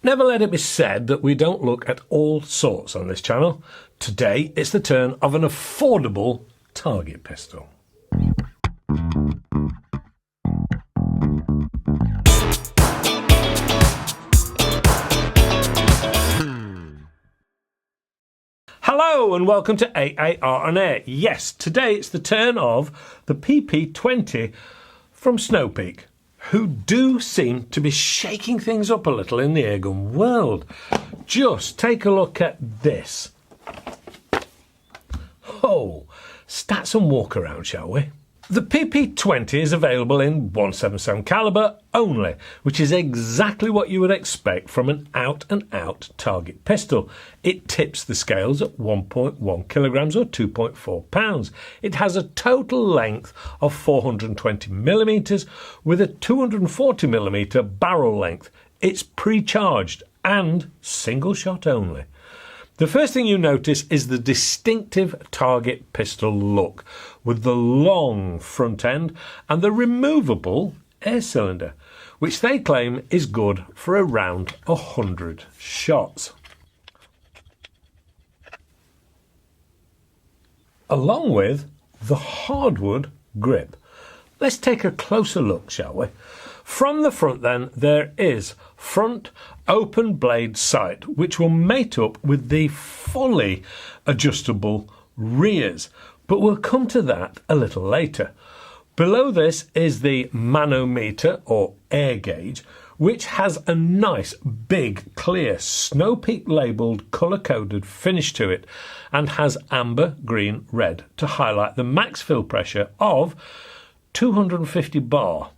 Never let it be said that we don't look at all sorts on this channel. Today it's the turn of an affordable target pistol. Hello and welcome to AAR on Air. Yes, today it's the turn of the PP20 from Snowpeak, who do seem to be shaking things up a little in the airgun world. Just take a look at this. Oh, stats and walk around, shall we? The PP20 is available in .177 caliber only, which is exactly what you would expect from an out-and-out target pistol. It tips the scales at 1.1 kilograms or 2.4 pounds. It has a total length of 420 millimeters with a 240 millimeter barrel length. It's pre-charged and single shot only. The first thing you notice is the distinctive target pistol look with the long front end and the removable air cylinder, which they claim is good for around 100 shots. Along with the hardwood grip. Let's take a closer look, shall we? From the front then, there is front open blade sight, which will mate up with the fully adjustable rears, but we'll come to that a little later. Below this is the manometer or air gauge, which has a nice big clear Snowpeak labelled colour-coded finish to it and has amber, green, red to highlight the max fill pressure of 250 bar.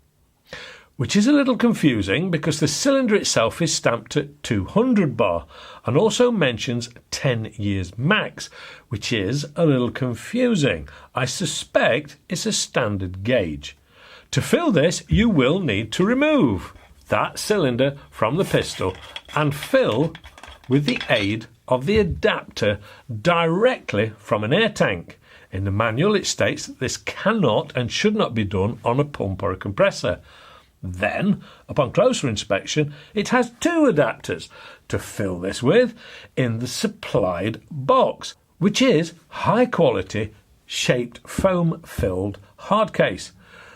Which is a little confusing because the cylinder itself is stamped at 200 bar and also mentions 10 years max, which is a little confusing. I suspect it's a standard gauge. To fill this, you will need to remove that cylinder from the pistol and fill with the aid of the adapter directly from an air tank. In the manual it states that this cannot and should not be done on a pump or a compressor. Then, upon closer inspection, it has two adapters to fill this with in the supplied box, which is high quality shaped foam filled hard case,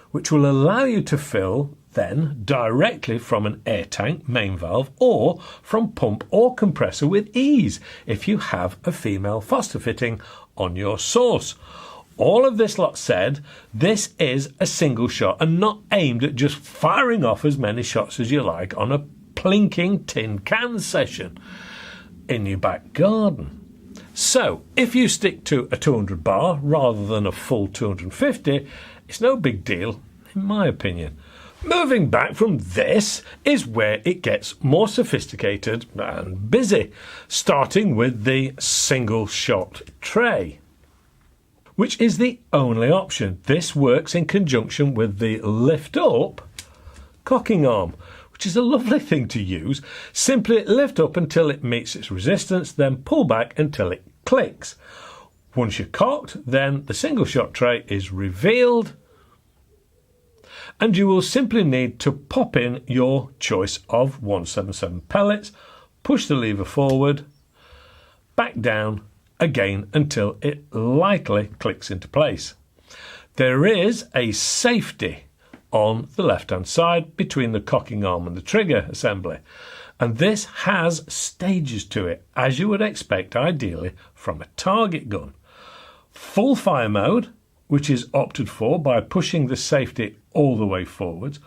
which will allow you to fill then directly from an air tank main valve or from pump or compressor with ease if you have a female Foster fitting on your source. All of this lot said, this is a single shot and not aimed at just firing off as many shots as you like on a plinking tin can session in your back garden. So, if you stick to a 200 bar rather than a full 250, it's no big deal, in my opinion. Moving back from this is where it gets more sophisticated and busy, starting with the single shot tray, which is the only option. This works in conjunction with the lift up cocking arm, which is a lovely thing to use. Simply lift up until it meets its resistance, then pull back until it clicks. Once you're cocked, then the single shot tray is revealed and you will simply need to pop in your choice of 177 pellets, push the lever forward, back down, again until it lightly clicks into place. There is a safety on the left hand side between the cocking arm and the trigger assembly, and this has stages to it as you would expect ideally from a target gun. Full fire mode, which is opted for by pushing the safety all the way forwards,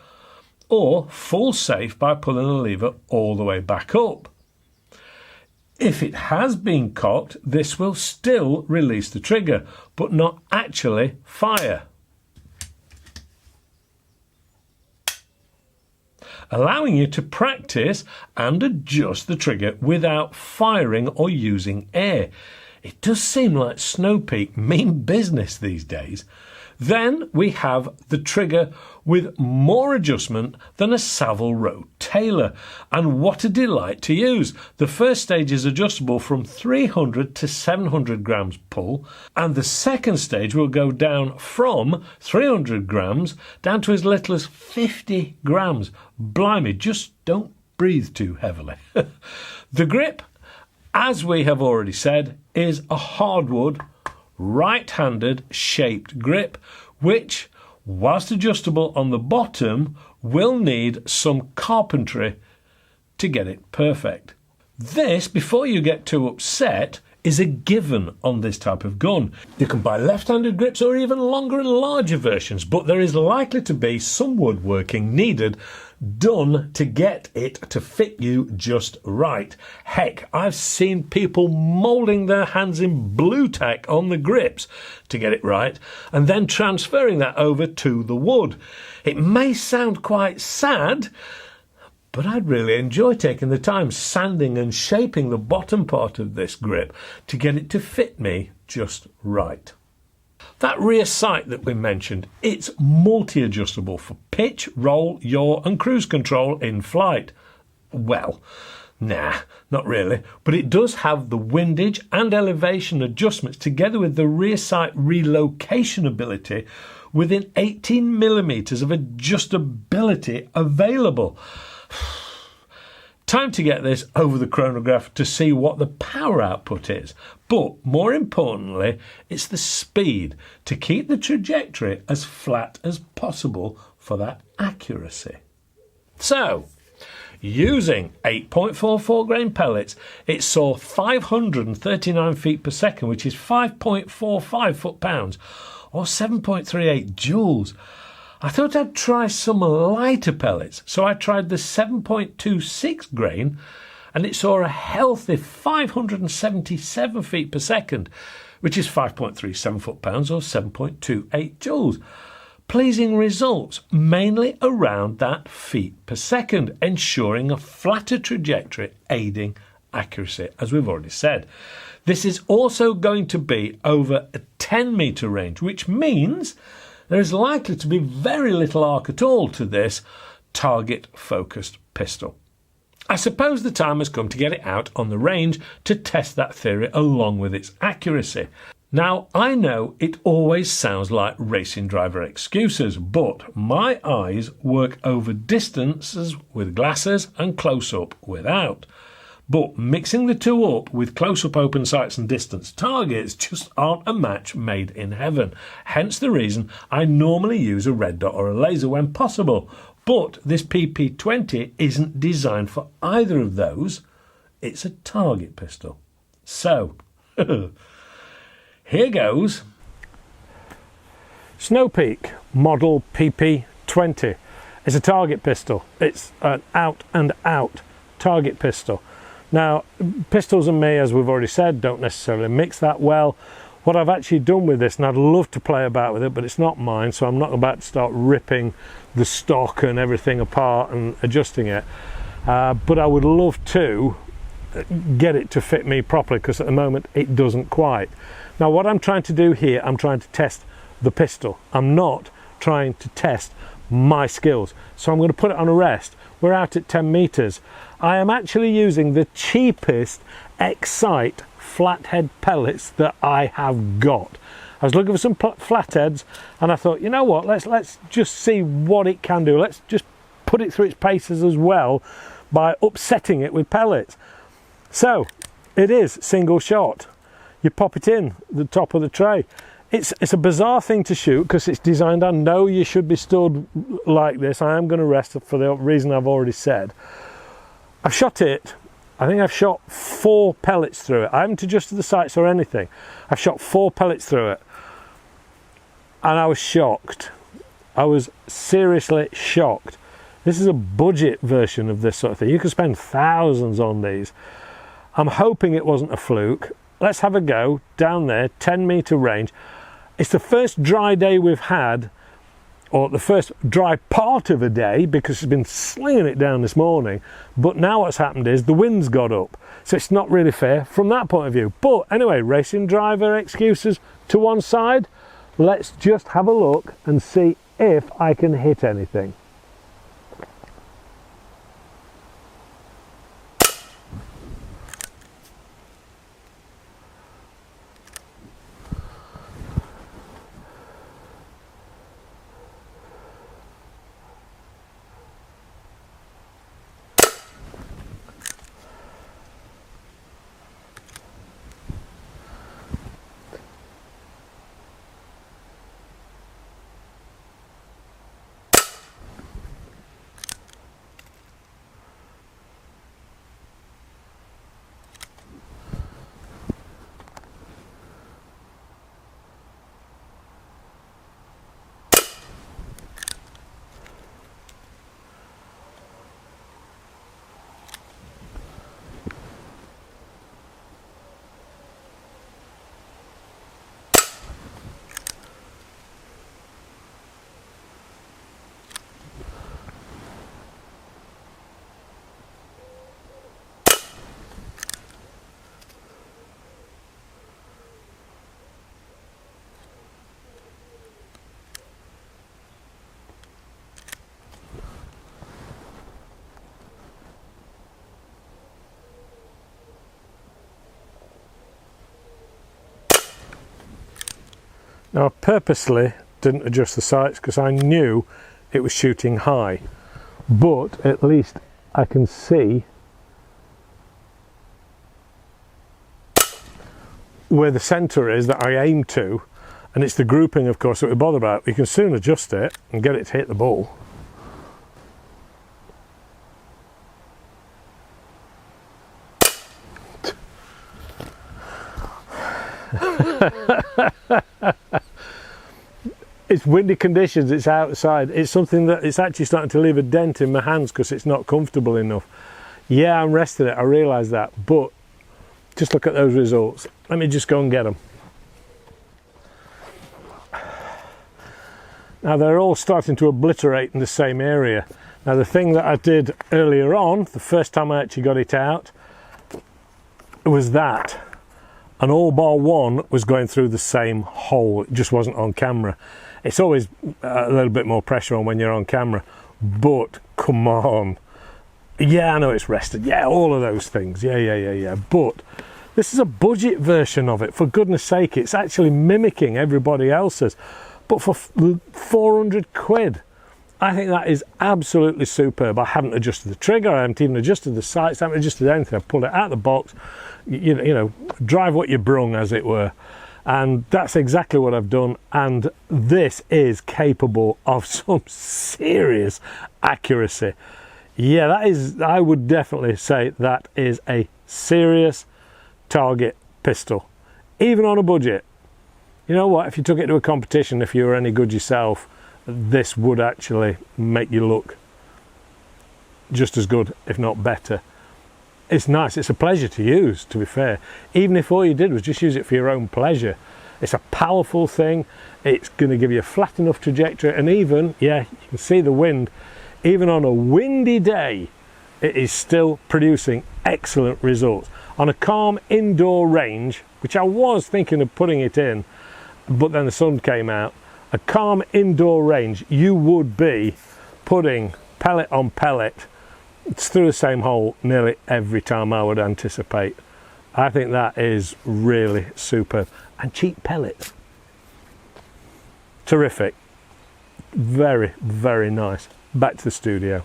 or full safe by pulling the lever all the way back up. If it has been cocked, this will still release the trigger, but not actually fire, allowing you to practice and adjust the trigger without firing or using air. It does seem like Snowpeak mean business these days. Then we have the trigger with more adjustment than a Savile Row Taylor, and what a delight to use. The first stage is adjustable from 300 to 700 grams pull, and the second stage will go down from 300 grams down to as little as 50 grams. Blimey, just don't breathe too heavily. The grip, as we have already said, is a hardwood, right-handed shaped grip, which, whilst adjustable on the bottom, will need some carpentry to get it perfect. This, before you get too upset, is a given on this type of gun. You can buy left-handed grips or even longer and larger versions, but there is likely to be some woodworking needed done to get it to fit you just right. Heck, I've seen people moulding their hands in blue tack on the grips to get it right and then transferring that over to the wood. It may sound quite sad, but I'd really enjoy taking the time sanding and shaping the bottom part of this grip to get it to fit me just right. That rear sight that we mentioned, it's multi-adjustable for pitch, roll, yaw and cruise control in flight. Well, nah, not really, but it does have the windage and elevation adjustments together with the rear sight relocation ability within 18mm of adjustability available. Time to get this over the chronograph to see what the power output is. But more importantly, it's the speed to keep the trajectory as flat as possible for that accuracy. So, using 8.44 grain pellets, it saw 539 feet per second, which is 5.45 foot-pounds, or 7.38 joules. I thought I'd try some lighter pellets, so I tried the 7.26 grain, and it saw a healthy 577 feet per second, which is 5.37 foot-pounds or 7.28 joules. Pleasing results, mainly around that feet per second, ensuring a flatter trajectory, aiding accuracy, as we've already said. This is also going to be over a 10-metre range, which means there is likely to be very little arc at all to this target-focused pistol. I suppose the time has come to get it out on the range to test that theory along with its accuracy. Now, I know it always sounds like racing driver excuses, but my eyes work over distances with glasses and close-up without. But mixing the two up with close-up open sights and distance targets just aren't a match made in heaven. Hence the reason I normally use a red dot or a laser when possible. But this PP20 isn't designed for either of those. It's a target pistol. So, here goes. Snow Peak model PP20 is a target pistol. It's an out-and-out target pistol. Now, pistols and me, as we've already said, don't necessarily mix that well. What I've actually done with this, and I'd love to play about with it, but it's not mine, so I'm not about to start ripping the stock and everything apart and adjusting it. But I would love to get it to fit me properly, because at the moment it doesn't quite. Now, what I'm trying to do here, I'm trying to test the pistol. I'm not trying to test my skills. So I'm going to put it on a rest. We're out at 10 meters. I am actually using the cheapest Excite flathead pellets that I have got. I was looking for some flatheads and I thought, you know what, let's just see what it can do. Let's just put it through its paces as well by upsetting it with pellets. So it is single shot. You pop it in the top of the tray. It's a bizarre thing to shoot because it's designed, I know you should be stood like this. I am going to rest for the reason I've already said. I've shot it, I think I've shot 4 pellets through it. I haven't adjusted the sights or anything. I've shot 4 pellets through it and I was shocked. I was seriously shocked. This is a budget version of this sort of thing. You can spend thousands on these. I'm hoping it wasn't a fluke. Let's have a go down there, 10 meter range. It's the first dry day we've had, or the first dry part of a day, because it's been slinging it down this morning. But now what's happened is the wind's got up. So it's not really fair from that point of view. But anyway, racing driver excuses to one side. Let's just have a look and see if I can hit anything. Now I purposely didn't adjust the sights because I knew it was shooting high, but at least I can see where the centre is that I aim to, and it's the grouping, of course, that we bother about. You can soon adjust it and get it to hit the ball. It's windy conditions, it's outside, it's something that it's actually starting to leave a dent in my hands because it's not comfortable enough. Yeah, I'm resting it, I realise that, but just look at those results. Let me just go and get them. Now they're all starting to obliterate in the same area. Now the thing that I did earlier on, the first time I actually got it out, was that. And all bar one was going through the same hole, it just wasn't on camera. It's always a little bit more pressure on when you're on camera, but come on. Yeah, I know it's rested, yeah, all of those things, yeah. But this is a budget version of it, for goodness sake, it's actually mimicking everybody else's. But for 400 quid, I think that is absolutely superb. I haven't adjusted the trigger, I haven't even adjusted the sights, I haven't adjusted anything. I've pulled it out of the box, you know, drive what you brung, as it were. And that's exactly what I've done. And this is capable of some serious accuracy. Yeah, that is, I would definitely say that is a serious target pistol, even on a budget. You know what, if you took it to a competition, if you were any good yourself, this would actually make you look just as good, if not better. It's nice, it's a pleasure to use, to be fair. Even if all you did was just use it for your own pleasure. It's a powerful thing, it's going to give you a flat enough trajectory, and even, yeah, you can see the wind, even on a windy day, it is still producing excellent results. On a calm indoor range, which I was thinking of putting it in, but then the sun came out, a calm indoor range, you would be putting pellet on pellet. It's through the same hole nearly every time, I would anticipate. I think that is really superb. And cheap pellets. Terrific. Very, very nice. Back to the studio.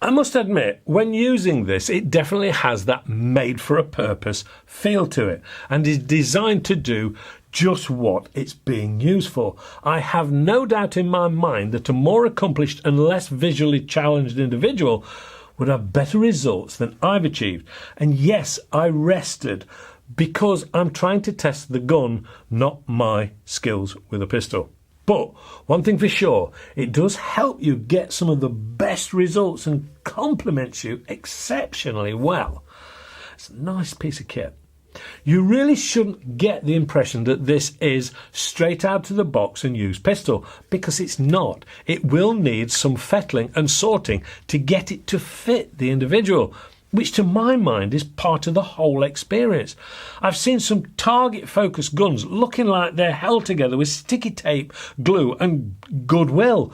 I must admit, when using this, it definitely has that made for a purpose feel to it and is designed to do just what it's being used for. I have no doubt in my mind that a more accomplished and less visually challenged individual would have better results than I've achieved. And yes, I rested because I'm trying to test the gun, not my skills with a pistol. But one thing for sure, it does help you get some of the best results and complements you exceptionally well. It's a nice piece of kit. You really shouldn't get the impression that this is straight out of the box and use pistol, because it's not. It will need some fettling and sorting to get it to fit the individual, which to my mind is part of the whole experience. I've seen some target-focused guns looking like they're held together with sticky tape, glue and goodwill,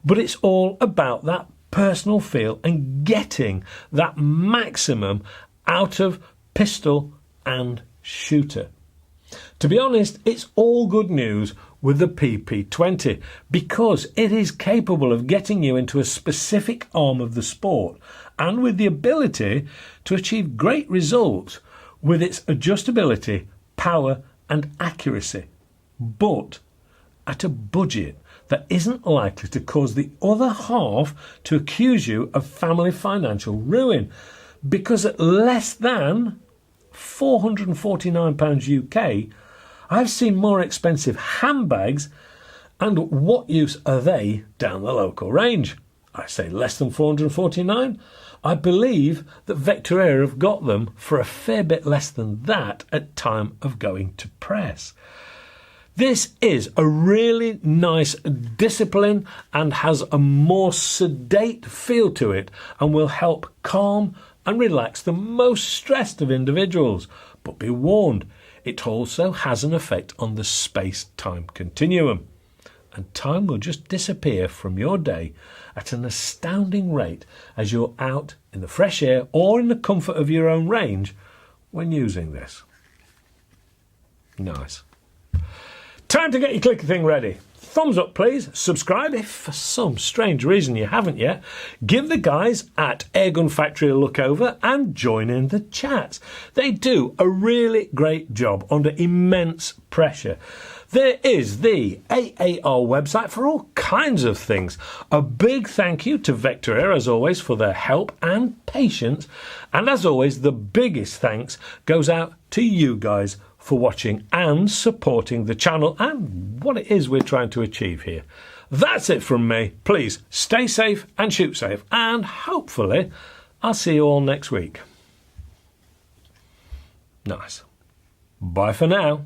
but it's all about that personal feel and getting that maximum out of pistol and shooter. To be honest, it's all good news with the PP20 because it is capable of getting you into a specific arm of the sport and with the ability to achieve great results with its adjustability, power and accuracy, but at a budget that isn't likely to cause the other half to accuse you of family financial ruin, because at less than £449 UK, I've seen more expensive handbags, and what use are they down the local range? I say less than 449. I believe that Vector Air have got them for a fair bit less than that at time of going to press. This is a really nice discipline and has a more sedate feel to it and will help calm and relax the most stressed of individuals. But be warned, it also has an effect on the space-time continuum. And time will just disappear from your day at an astounding rate as you're out in the fresh air or in the comfort of your own range when using this. Nice. Time to get your clicker thing ready. Thumbs up, please. Subscribe if for some strange reason you haven't yet. Give the guys at Airgun Factory a look over and join in the chat. They do a really great job under immense pressure. There is the AAR website for all kinds of things. A big thank you to Vector Air, as always, for their help and patience. And as always, the biggest thanks goes out to you guys for watching and supporting the channel and what it is we're trying to achieve here. That's it from me. Please stay safe and shoot safe, and hopefully I'll see you all next week. Nice. Bye for now.